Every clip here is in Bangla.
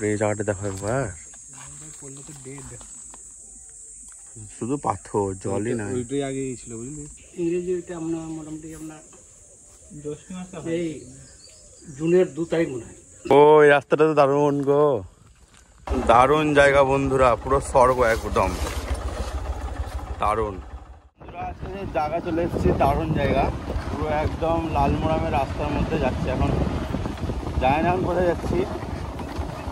এই জায়গাটা দেখো একবার, শুধু পাথর, জলই নাই। ওইটাই আগে ছিল বুঝলি, ইংরেজি ওইটা আমরা মোটামুটি আপনার এই জুনের 2 তারিখ মনে হয়। ও এই রাস্তাটা তো দারুণ গো, দারুণ জায়গা বন্ধুরা, পুরো স্বর্গ একদম দারুণ। বন্ধুরা আজকে যে জায়গা চলে এসেছি, দারুণ জায়গা, পুরো একদম লালমোড়ামের রাস্তার মধ্যে যাচ্ছি এখন। জানি না কোথায় যাচ্ছি,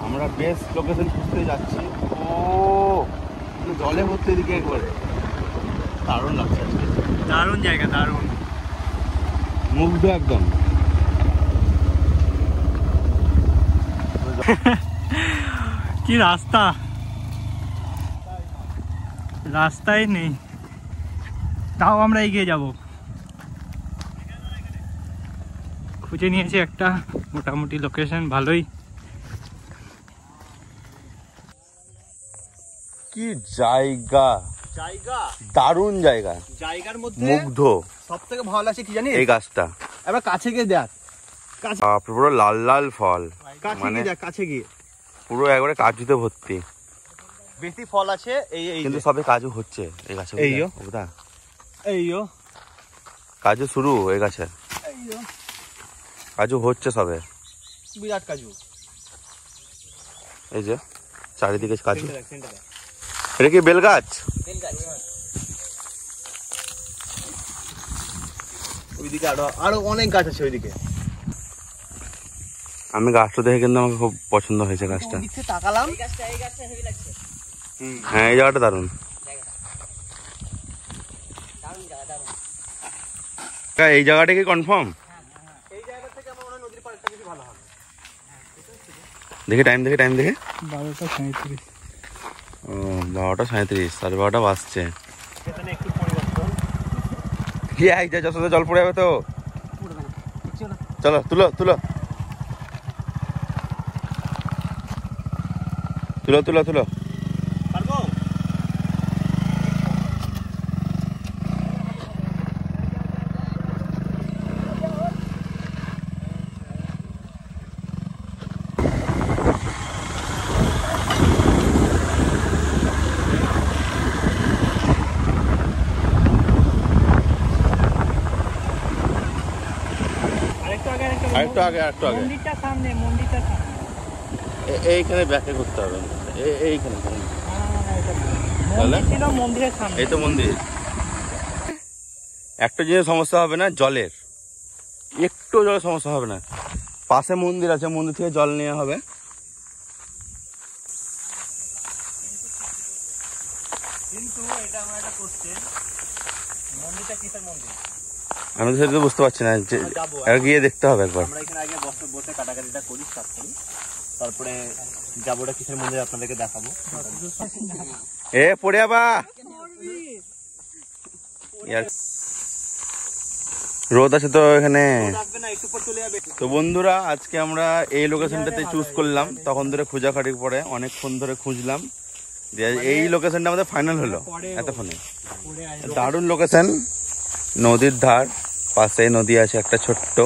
আমরা বেস্ট লোকেশন খুঁজতে যাচ্ছি। ও জলে ভর্তি এদিকে একবারে, দারুণ লাগছে আজকে, দারুণ জায়গা, দারুণ মুগ্ধ একদম। কি রাস্তা, রাস্তাই নেই, তাও আমরা এগিয়ে যাব। খুঁজে নিয়েছি একটা মোটামুটি লোকেশন, ভালোই। কি জায়গা, জায়গা দারুণ জায়গা, জায়গার মধ্যে মুগ্ধ। সব থেকে ভালো লাগছে কি জানিস, এই গাছটা এবার কাছে গিয়ে দেখ, পুরো লাল লাল ফল, কাছে মানে গিয়ে দেখ, কাছে গিয়ে পুরো একবারে কাজুতে ভর্তি। বেশি ফল আছে এই এই কিন্তু সবে কাজু হচ্ছে এই গাছে, এইও। বুঝা এইও, কাজু শুরু এই গাছে, এইও কাজু হচ্ছে সবে, বিরাট কাজু। এই যে চারিদিকে কাজু। সেন্টারে এটা কি বেল গাছ? ওইদিকে আরো অনেক গাছ আছে ওইদিকে। আমি গাছটা দেখে কিন্তু আমাকে খুব পছন্দ হয়েছে গাছটা। ওইদিকে তাকালাম, হ্যাঁ এই জায়গাটা দারুণ। এই জায়গাটা কি কনফার্ম? এই জায়গা থেকে আমার মনে হয় নদীর পাড়টা বেশি ভালো হবে। দেখে টাইম দেখে, টাইম দেখে 12:37। ও 12:37, 12:30 বাজছে। এখানে একটু পরিবর্তন, এই যা যশোদা জল পড়ে যাবে তো। চলো তুলো তুলো তুলো তুলো তুলো। পারবো? আরেকটু আগে, আরেকটু আগে, মন্দিরটা সামনে, মন্দিরটা সামনে। এইখানে ব্যাকে করতে হবে, এইখানে। মন্দির ছিল মন্দিরের সামনে। এই তো মন্দির। একটা জিনিস সমস্যা হবে না, জলের একটু জলের সমস্যা হবে না। পাশে মন্দির আছে, মন্দির থেকে জল নেওয়া হবে। কিন্তু এটা আমরা একটা করতে, মন্দিরটা কিসের মন্দির আমি তো সেটা বুঝতে পারছি না, একবার গিয়ে দেখতে হবে একবার। আমরা এখানে আগে বসে কাটাকাটিটা করি, স্টার্ট করি, তারপরে যাবো ওটা কিসের মন্দির আপনাদেরকে দেখাবো। এ পড়ে যাবা, রোদ আছে তো এখানে। আসবে না, একটু পর চলে যাবে। তো বন্ধুরা আজকে আমরা এই লোকেশনটাতে চুজ করলাম, তখন ধরে খোঁজাখাটির পরে অনেকক্ষণ ধরে খুঁজলাম, এই লোকেশনটা আমাদের ফাইনাল হলো এতক্ষণে। দারুণ লোকেশন, নদীর ধার, পাশে নদী আছে একটা ছোট্ট,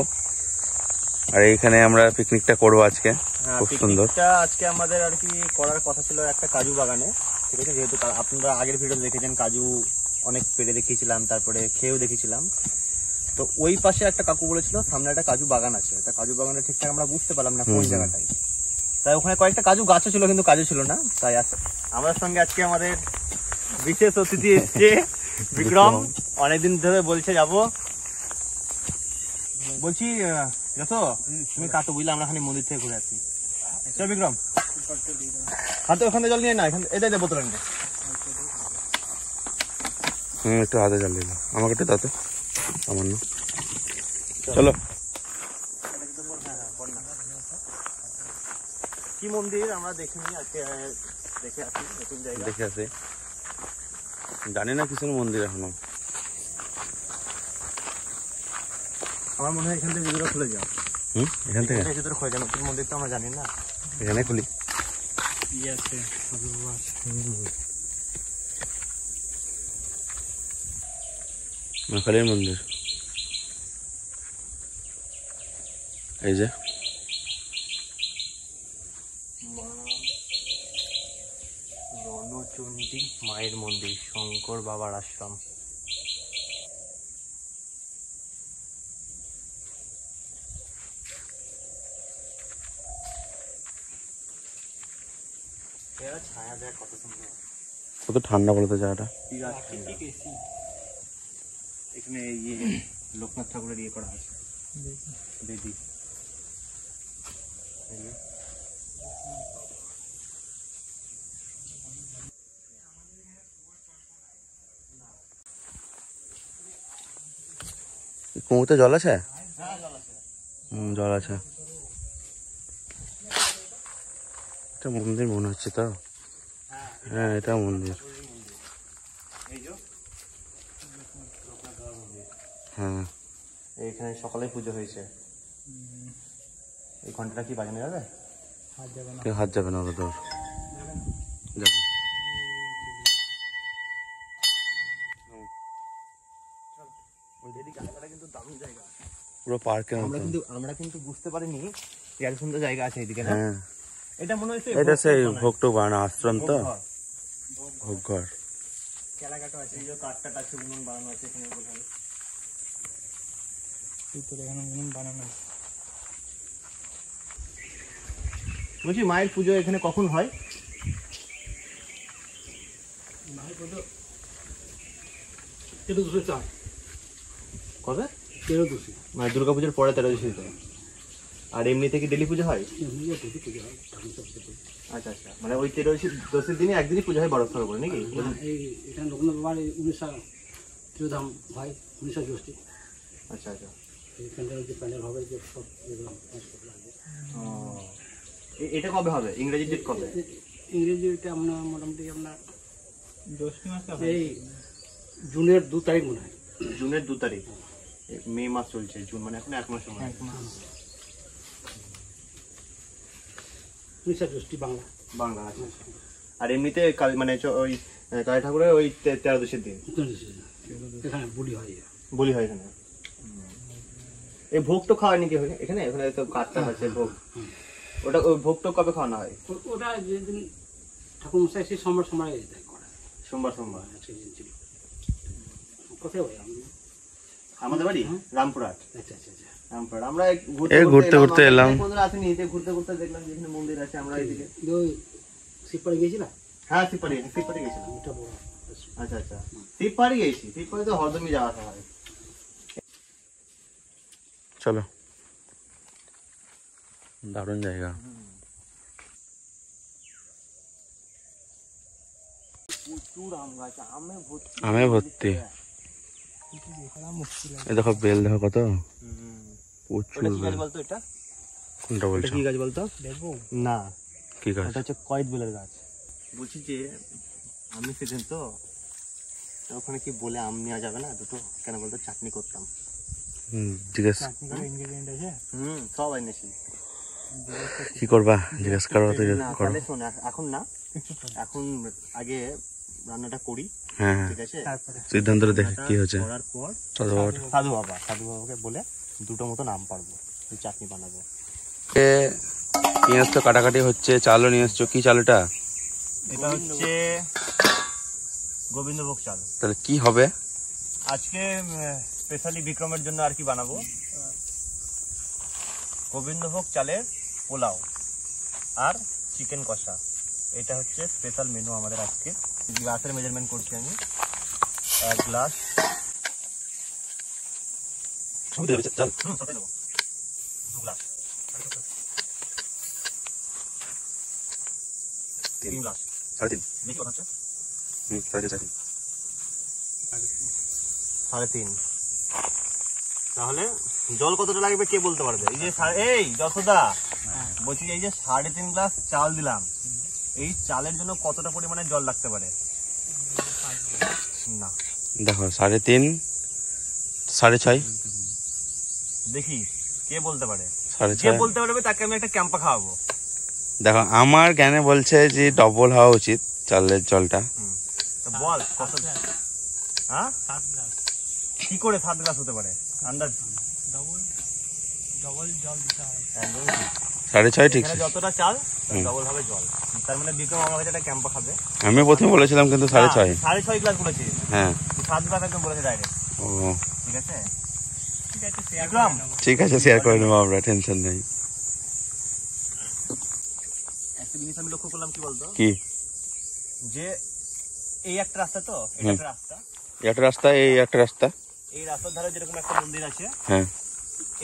আর এইখানে আমরা পিকনিকটা করবো আজকে। খুব সুন্দর। আজকে আমাদের আর কি করার কথা ছিল একটা কাজু বাগানে, ঠিক আছে, যেহেতু আপনারা আগের ভিডিও দেখেছেন কাজু অনেক পেড়ে দেখিয়েছিলাম, তারপরে খেয়েও দেখেছিলাম। তো ওই পাশে একটা কাকু বলেছিল সামনে একটা কাজু বাগান আছে, একটা কাজু বাগানে ঠিকঠাক আমরা বুঝতে পারলাম না কোন জায়গাটাই, তাই ওখানে কয়েকটা কাজু গাছও ছিল কিন্তু কাজু ছিল না। তাই আমার সঙ্গে আজকে আমাদের বিশেষ অতিথি এসছে বিক্রম, অনেকদিন ধরে বলছে যাবো, বলছি যত তুমি কাটো বুঝলে, আমরা এখানে মন্দির থেকে ঘুরে আসি। চল বিক্রম, হাতে ওখানে জল নিয়ে না, এখানে এটাই বোতল আনবে। একটু হাতে জল দিল, আমাকে একটু দাও তো সামান্য। চলো। কি মন্দির আমরা দেখিনি, আজকে দেখে আসি, নতুন জায়গা দেখে আসি, জানি না কিসের মন্দির এখনো। আমার মনে হয় এখান থেকে ভিতরে খুলে যাও। এখান থেকে ভিতরে খুলে যাও, নতুন মন্দির তো আমরা জানি না। এখানে খুলি। মহাকালীর মন্দির, এই যে রণচণ্ডী মায়ের মন্দির, শঙ্কর বাবার আশ্রম। ছায়া দেয় কত সুন্দর, কত ঠান্ডা বলতো জায়গাটা। এখানে ইয়ে লোকনাথ ঠাকুরের ইয়ে করা আছে, বেদি। কুয়োতে জল আছে? জল আছে। এটা মন্দির মনে হচ্ছে তো। হ্যাঁ, এটা মন্দির। হ্যাঁ, এখানে সকালে পুজো হয়েছে। এই ঘন্টাটা কি বাজানো যাবে? কেউ হাত যাবে না ওরা তোর যাবে। পুরো পার্কের মতো। আমরা কিন্তু বুঝতে পারিনি এত সুন্দর জায়গা আছে এদিকে না। হ্যাঁ, এটা মনে হচ্ছে এটা সেই ভোগটুক বানানো আশ্রম তো, ভোগ ঘর। কেলাঘাটও আছে, এই যে কাঠটা টাচ্ছে উনুন বানানো আছে এখানে বোধহয়। বলছি মায়ের পুজো এখানে কখন হয়? মায়ের পুজো 13/4 কবে? 13/2 মানে দুর্গা পুজোর পরে 13/2। আর এমনিতে কি ডেলি পুজো হয়? আচ্ছা আচ্ছা, মানে ওই 13/2 দিনে একদিনই পুজো হয় 12 করে নাকি? এখানে লোকনাথ বাবার 19 তিরোধাম হয় 19 জ্যৈষ্ঠী। আচ্ছা আচ্ছা, এখানকার যে প্যান্ডেল হবে যে সব এগুলো লাগবে। এটা কবে হবে? ইংরেজি ডেট কবে? ইংরেজিটা আমরা মোটামুটি আপনার জ্যৈষ্ঠী মাসে এই জুনের 2 তারিখ মনে হয়। জুনের 2 তারিখ। মে মাস চলছে, জুন মানে এখন 1 মাস সময়। 19 জ্যৈষ্ঠী বাংলা। বাংলা। আচ্ছা। আর এমনিতে মানে ওই কালী ঠাকুরের ওই 13/2 দিন এখানে বলি হয়, বলি হয় এখানে। এই ভোগ তো খাওয়ায় নাকি এখানে? এখানে তো কাঠটা আছে ভোগ, ওটা ওই ভোগটা কবে খাওয়ানো হয়? ওটা যেদিন ঠাকুর মশাই সেই সময় করে, সোমবার সোমবার। সেদিন ছিল। কোথায় হয়? আমাদের বাড়ি রামপুরহাট। আচ্ছা আচ্ছা আচ্ছা, রামপুরহাট। আমরা ঘুরতে ঘুরতে এলাম। আসেনি, ঘুরতে ঘুরতে দেখলাম যে এখানে মন্দির আছে। আমরা এদিকে ওই শিবপাড়ি গেছিলাম। হ্যাঁ, শিবপাড়ি গেছিলাম। এটা বড়। আচ্ছা আচ্ছা, শিবপাড়ি গেছি। শিবপাড়ি তো হরদমই যাওয়া আসা হয়। চলো, দারুণ জায়গা। প্রচুর আম গাছ, আমে ভর্তি। এই দেখো বেল, দেখো কত প্রচুর বেল। বলতো এটা কোনটা বলছো? কি গাছ বলতো? না, কি গাছ? এটা হচ্ছে কয়েদ বেলের গাছ। বলছি যে আমি সেদিন তো ওখানে কি বলে আম নেওয়া যাবে না দুটো? কেন বলতো? চাটনি করতাম। জিজ্ঞেস সব এনেছি। কি করবা? জিজ্ঞেস করো তো। তাহলে শোন, এখন না, এখন আগে রান্নাটা করি। হ্যাঁ, ঠিক আছে, সিদ্ধান্ত দেখে কি হচ্ছে। করার পর সাধু বাবাকে বলে দুটো মতো নাম পারবো, চাটনি বানাবো। পেঁয়াজ তো কাটাকাটি হচ্ছে, চালও নিয়ে এসছো। কি চাল এটা? এটা হচ্ছে গোবিন্দভোগ চাল। তাহলে কি হবে আজকে? স্পেশালি বিক্রমের জন্য আর কি বানাবো, গোবিন্দভোগ চালের পোলাও আর চিকেন কষা। এটা হচ্ছে স্পেশাল মেনু আমাদের আজকে। গ্লাসের মেজারমেন্ট করছি আমি, 1 গ্লাস। 2 glass, 3 glass, 3.5। বেশি কথা হচ্ছে 3.5। তাহলে জল কতটা লাগবে কে বলতে পারবে? এই যে এই যশোদা বলছি, এই যে 3.5 গ্লাস চাল দিলাম, এই চালের জন্য কতটা পরিমাণে জল লাগতে পারে? না, দেখো 3.5, 6.5। দেখি কে বলতে পারে। যে 6.5 বলতে পারবে তাকে আমি একটা ক্যাম্পা খাওয়াবো। দেখো আমার জ্ঞানে বলছে যে ডবল হওয়া উচিত চালের জলটা। বল কত? হ্যাঁ, কি করে 7 গ্লাস হতে পারে? আন্দাজ? ডবল জল দিতে হয়। 6.5 ঠিক এখানে যতটা চাল ডবল হবে জল। তার মানে বিক্রম আমার কাছে একটা ক্যাম্পা খাবে। আমি প্রথমে বলেছিলাম কিন্তু 6.5। 6.5 গ্লাস বলেছি। হ্যাঁ 7 গ্লাস একদম বলেছে ডাইরেক্ট। ও ঠিক আছে বিক্রম, ঠিক আছে, শেয়ার করে নেবো আমরা, টেনশন নেই। একটা জিনিস আমি লক্ষ্য করলাম, কি বলতো, কি? যে এই একটা রাস্তা, তো এটা একটা রাস্তা, একটা রাস্তা, এই একটা রাস্তা, এই রাস্তার ধারে যেরকম একটা মন্দির আছে, হ্যাঁ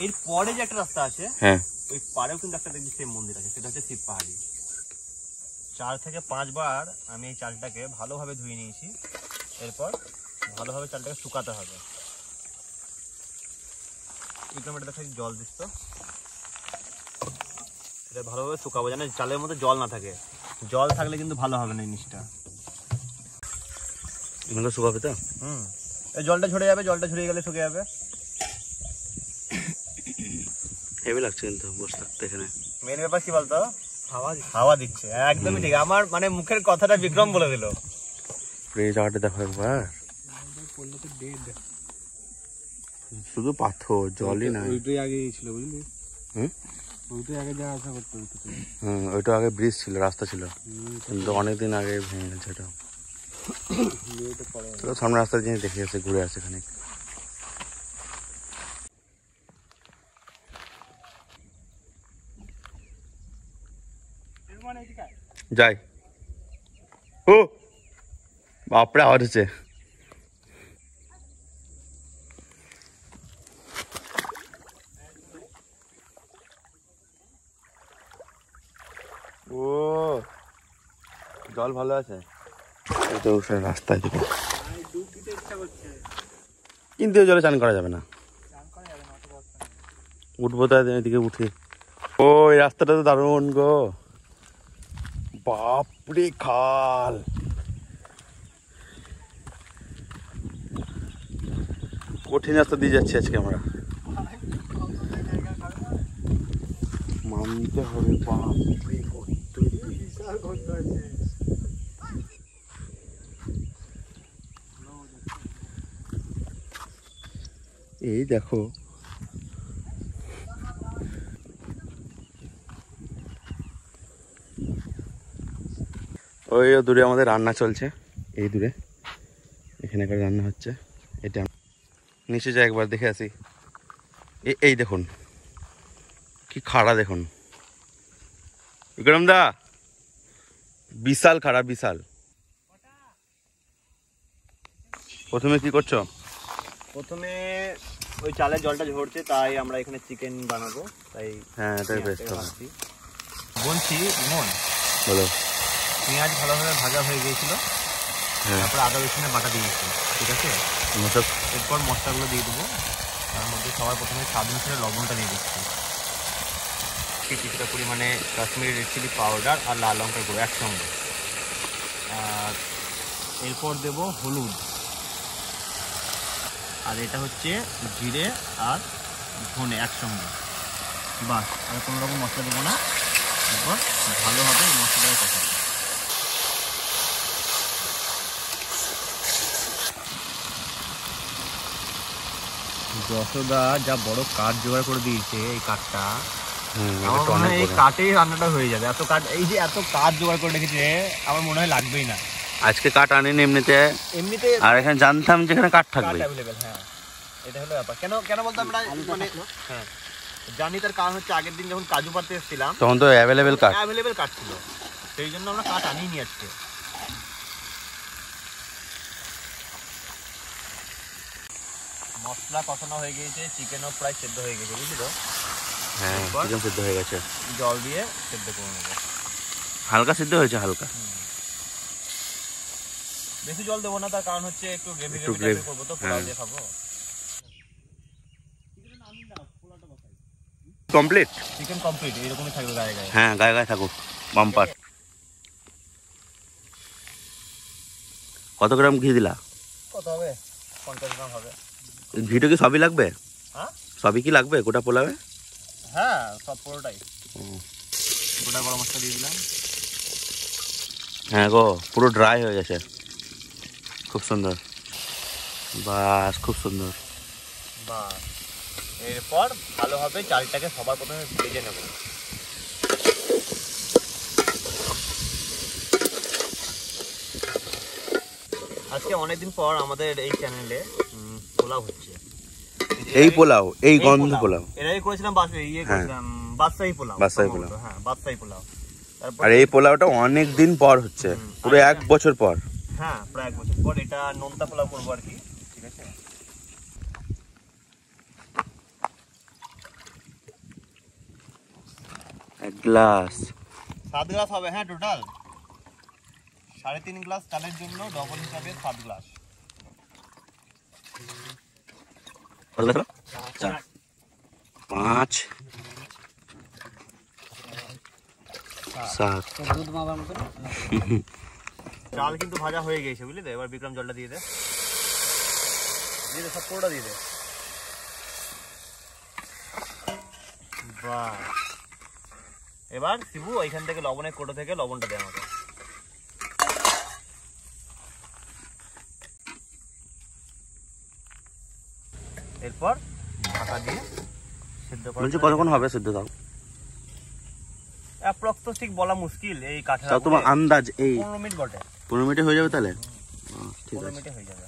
এর পরে যে একটা রাস্তা আছে, হ্যাঁ ওই পাড়েও কিন্তু একটা দেখবি সেম মন্দির আছে, সেটা হচ্ছে শিব পাহাড়ি। 4 থেকে 5 বার আমি এই চালটাকে ভালোভাবে ধুয়ে নিয়েছি। এরপর ভালোভাবে চালটাকে শুকাতে হবে। এটা দেখো জল দিস তো, এটা ভালোভাবে শুকাবো যেন চালের মধ্যে জল না থাকে। জল থাকলে কিন্তু ভালো হবে না জিনিসটা। এগুলো শুকাবে তো? এই জলটা ঝরে যাবে, জলটা ঝরে গেলে শুকিয়ে যাবে। হেভি লাগছে কিন্তু বসে থাকতে এখানে। মেন ব্যাপার কি বলতো, হাওয়া দিচ্ছে, একদমই ঠিক। আমার মানে মুখের কথাটা বিক্রম বলে দিল। এই জায়গাটা দেখো একবার, শুধু পাথর, জলই নাই। ওইটাই আগে ছিল বুঝলি, হুম, ওইটাই আগে যা আশা করতে হতো। ওইটা আগে ব্রিজ ছিল, রাস্তা ছিল, কিন্তু অনেকদিন আগে ভেঙে গেছে এটা। সামনে রাস্তার জিনিস দেখে গেছে, ঘুরে আসে এখানে। যাই। ও বাপরে, আওয়াজ হচ্ছে। ও জল ভালো আছে, এটা রাস্তায় দিকে, কিন্তু জলে চান করা যাবে না। উঠবো তো এদিকে উঠে। ও এই রাস্তাটা তো দারুণ গো, বাপরে খাল। কঠিন রাস্তা দিয়ে যাচ্ছি আজকে আমরা, মানতে হবে। বাপরে এই দেখো, ওই দূরে আমাদের রান্না চলছে, এই দূরে এখানে একটা রান্না হচ্ছে। এটা নিচে যাই একবার দেখে আসি। এই দেখুন কি খাড়া, দেখুন বিক্রম দা, বিশাল খাড়া, বিশাল। প্রথমে কি করছো? প্রথমে ওই চালের জলটা ঝরছে, তাই আমরা এখানে চিকেন বানাবো, তাই হ্যাঁ এটাই বেস্ট হবে। বলছি মন, বলো। পেঁয়াজ ভালোভাবে ভাজা হয়ে গিয়েছিল, হ্যাঁ তারপরে আদা রসুনের বাটা দিয়েছি, ঠিক আছে। এরপর মশলাগুলো দিয়ে দেবো। তার মধ্যে সবার প্রথমে স্বাদ অনুসারে লবণটা দিয়ে দিচ্ছি, কিছুটা পরিমাণে কাশ্মীরি রেড চিলি পাউডার আর লাল লঙ্কার গুঁড়ো একসঙ্গে। আর এরপর দেবো হলুদ, আর এটা হচ্ছে জিরে আর ধনে একসঙ্গে। বাস, আর কোনো রকম মশলা দেবো না। এরপর ভালোভাবে এই মশলাটাকে কষাবো। যশোদা যা বড় কাঠ জোগাড় করে দিয়েছে, এই কাঠটা আমার মনে হয় এই কাঠেই রান্নাটা হয়ে যাবে। এত কাঠ, এই যে এত কাঠ জোগাড় করে রেখেছে, আমার মনে হয় লাগবেই না। আজকে কাঠ আনেনি এমনিতে, আর এখানে জানতাম যেখানে কাঠ থাকবে। হ্যাঁ, এটা হলো ব্যাপার। কেন বলতো আমরা মানে, হ্যাঁ জানি, তার কারণ হচ্ছে আগের দিন যখন কাজু পাড়তে এসেছিলাম তখন তো অ্যাভেলেবেল কাঠ ছিল, সেই জন্য আমরা কাঠ আনিয়ে নিয়ে আসছি। মশলা কষানো হয়ে গিয়েছে, চিকেনও প্রায় সেদ্ধ হয়ে গেছে, বুঝলি তো। হ্যাঁ চিকেন সেদ্ধ হয়ে গেছে, জল দিয়ে সেদ্ধ করে নেবো। হালকা সিদ্ধ হয়েছে, হালকা, বেশি জল দেবো না, তার কারণ হচ্ছে একটু গ্রেভি করবো তো, পোলাও দিয়ে খাবো। কমপ্লিট, চিকেন কমপ্লিট, এরকমই থাকবে গায়ে গায়ে। হ্যাঁ গায়ে গায়ে থাকুক, বাম্পার। কত গ্রাম ঘি দিলা? কত হবে? 50 গ্রাম হবে। ঘিটা কি সবই লাগবে? হ্যাঁ সবই কি লাগবে গোটা পোলাবে? হ্যাঁ সব পুরোটাই। গোটা গরম মশলা দিয়ে দিলাম। হ্যাঁ গো, পুরো ড্রাই হয়ে গেছে, খুব সুন্দর, বাস খুব সুন্দর। বাস, এরপর ভালোভাবে চালটাকে সবার প্রথমে ভেজে নেব। আজকে অনেকদিন পর আমাদের এই চ্যানেলে পোলাও হচ্ছে। এই পোলাও, এই গন্ধ পোলাও। এর আগে করেছিলাম বাদশাহী পোলাও। বাদশাহী পোলাও, হ্যাঁ বাদশাহী পোলাও। আর এই পোলাওটা অনেক দিন পর হচ্ছে, পুরো 1 বছর পর। হ্যাঁ প্রায় 1 বছর পর এটা নোনতা পোলাও করবো আর কি। ঠিক আছে, এক গ্লাস 7 গ্লাস হবে। হ্যাঁ টোটাল 3.5 গ্লাস চালের জন্য ডবল হিসাবে 7 গ্লাস। 5 7 দুধ মাবার মতো। চাল কিন্তু ভাজা হয়ে গেছে বুঝলি তো। এবার বিক্রম জলটা দিয়ে দে, সব পুরোটা দিয়ে দে। বাহ, এবার শিবু ওইখান থেকে লবণের কোটো থেকে লবণটা দে আমাকে। এরপর ঢাকা দিয়ে সিদ্ধ করা। বলছি কতক্ষণ হবে সিদ্ধ? দাও অ্যাপ্রক্স তো ঠিক বলা মুশকিল। এই কাঠের তাও তোমার আন্দাজ। এই 15 মিনিট বটে। 15 মিনিটে হয়ে যাবে তাহলে? ঠিক 15 আছে, মিনিটে হয়ে যাবে।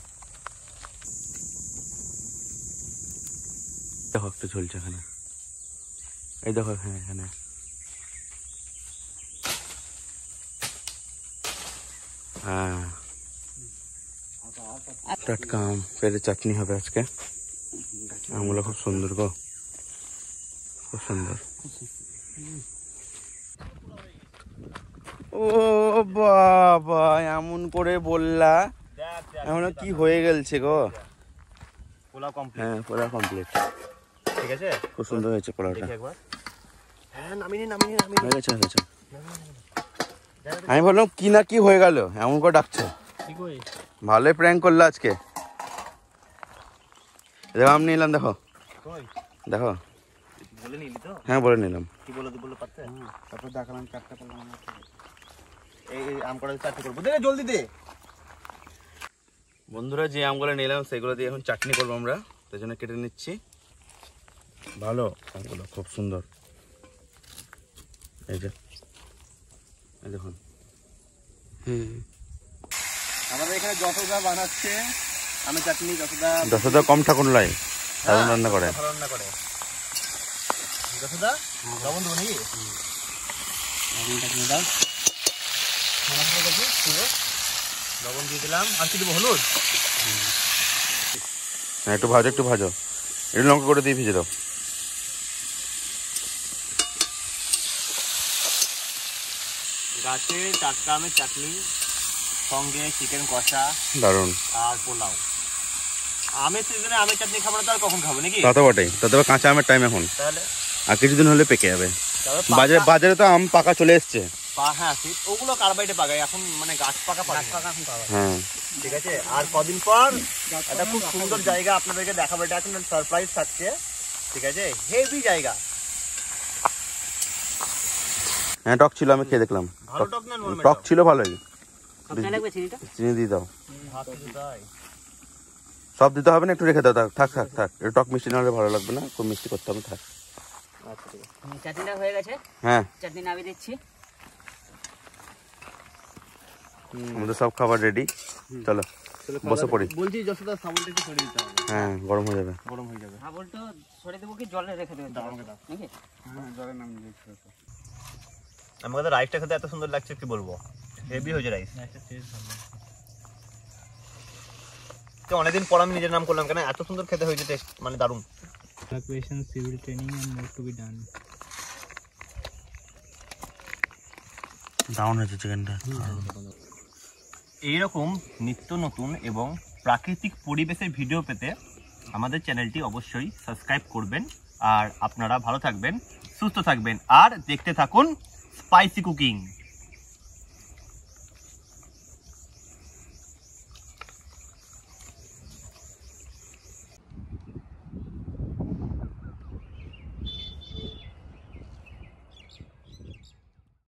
দেখো একটু চলছে এখানে, এই দেখো এখানে এখানে হ্যাঁ, টাটকা আম পেরে চাটনি হবে আজকে। আমগুলো খুব সুন্দর গো, খুব সুন্দর। ও বাবা, এমন করে বললা, এখনো কি হয়ে গেছে গো? পোলাও কমপ্লিট। হ্যাঁ পোলাও কমপ্লিট। ঠিক আছে, খুব সুন্দর হয়েছে পোলাওটা। দেখি একবার। হ্যাঁ নামিয়ে নামিয়ে হয়ে গেছে, হয়ে গেছে। আমি বললাম কি না কি হয়ে গেল, এমন করে ডাকছে। ভালোই প্র্যাঙ্ক করলো আজকে। দেখো আমি নিলাম, দেখো দেখো। বলে নিলি তো? হ্যাঁ বলে নিলাম। কি বলে তুই বলে পারতে? তারপর দেখালাম চারটা করলাম। এই আম করা চাটনি করবো, দে জলদি দে। বন্ধুরা যে আমগুলো নিলাম সেগুলো দিয়ে এখন চাটনি করবো আমরা, তাই জন্য কেটে নিচ্ছি। ভালো আমগুলো, খুব সুন্দর। এই যে এই দেখুন। আমাদের এখানে যশোদা বানাচ্ছে আমের চাটনি। যশোদা কম ঠাকুর লাই, দারুণ রান্না করে। ভালো রান্না করে যশোদা। লবণ দেবো নাকি? লবণ দিয়ে দিলাম। আর কি দেবো? হলুদ। হ্যাঁ একটু ভাজো, একটু ভাজো। একটু লঙ্কা করে দিয়ে ভিজে দাও। গাছের টাটকা আমের চাটনি সঙ্গে চিকেন কষা, দারুণ। আর পোলাও। আমের সিজনে আমের চাটনি খাবো না, তার কখন খাবো নাকি? তা তো বটেই, তাতে কাঁচা আমের টাইম এখন। তাহলে আর কিছুদিন হলে পেকে যাবে। তারপর বাজারে তো আম পাকা চলে এসছে। হ্যাঁ ওগুলো কার্বাইডে পাকায় এখন, মানে গাছ পাকা এখন পাওয়া যায়। হ্যাঁ ঠিক আছে, আর কদিন পর একটা খুব সুন্দর জায়গা আপনাদেরকে দেখাবো। এটা এখন সারপ্রাইজ থাকছে। ঠিক আছে, হেভি জায়গা। হ্যাঁ টক ছিল, আমি খেয়ে দেখলাম। ভালো টক না নরমাল টক ছিল ভালোই। চিনিটা চিনি দিয়ে দাও। তাই সব দিতে হবে না, একটু রেখে দাও। থাক থাক থাক, একটু টক মিষ্টি না হলে ভালো লাগবে না, খুব মিষ্টি করতে হবে। থাক। আচ্ছা ঠিক আছে। চাটনিটা হয়ে গেছে, হ্যাঁ চাটনি নামিয়ে দিচ্ছি। আমাদের সব খাবার রেডি, চলো বসে পড়ি। বলছি যশোদা সাবলটা একটু সরিয়ে দিতে হবে, হ্যাঁ গরম হয়ে যাবে। গরম হয়ে যাবে। হ্যাঁ বলতো সরে দেবো কি জলে রেখে দেবো? আমাকে দাও। নাকি? হ্যাঁ জলের নাম দিয়েছি। আমাকে তো রাইসটা খেতে এত সুন্দর লাগছে, কি বলবো, হেভি হয়েছে রাইস। তো অনেকদিন পর আমি নিজের নাম করলাম, কেন এত সুন্দর খেতে হয়েছে, টেস্ট মানে দারুণ। Evacuation, civil training and more to be done. দারুণ হয়েছে চিকেনটা। এইরকম নিত্য নতুন এবং প্রাকৃতিক পরিবেশের ভিডিও পেতে আমাদের চ্যানেলটি অবশ্যই সাবস্ক্রাইব করবেন। আর আপনারা ভালো থাকবেন, সুস্থ থাকবেন, আর দেখতে থাকুন স্পাইসি কুকিং।